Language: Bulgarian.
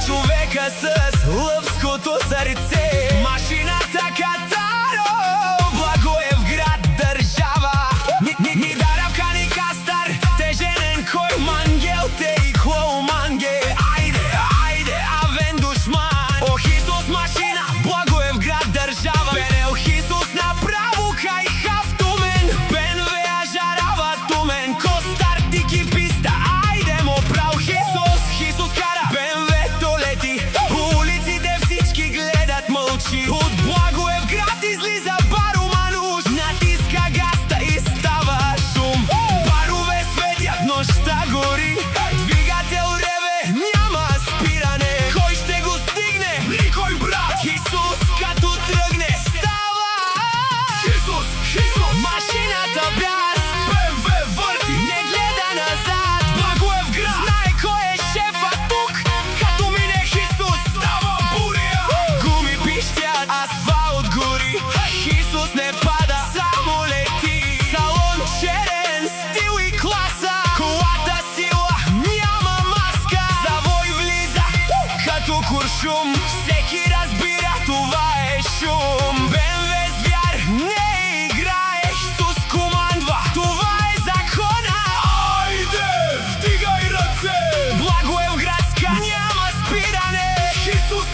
човека с лъвското сърце. Машината Катаро, Благоевград държава. Ни даравка ни кастар, теженен кой мангел, те и клоу манге. Айде, авен душман. О, Хисус машина, Благоевград държава. Бенел Хисус направо кай хафтумен. Бен вея жарава тумен, костар тики писта. Айде му прав Хисус кара, Бен вето лети. Улиците всички гледат мълчи. От Благоевград излиза Баро Мануш, натиска газта и става шум. Барове светят, нощта гори, двигател реве, няма спиране. Кой ще го стигне? Никой, брат! Хисус като тръгне, става Хисус! Машината бяс, БМВ върти, не гледа назад. Благоевград знае кой е шефа тук, като мине Хисус, става буря. Гуми пищят, асфалт гори, Хисус не пада, само лети. Салон черен, стил и класа, колата сила, няма маска. Завой влиза, като куршум, всеки разбира, това е шум. БМВ звяр не играе, Хисус командва, това е закона. Айде, вдигай ръце! Благоевградска няма спиране, Хисус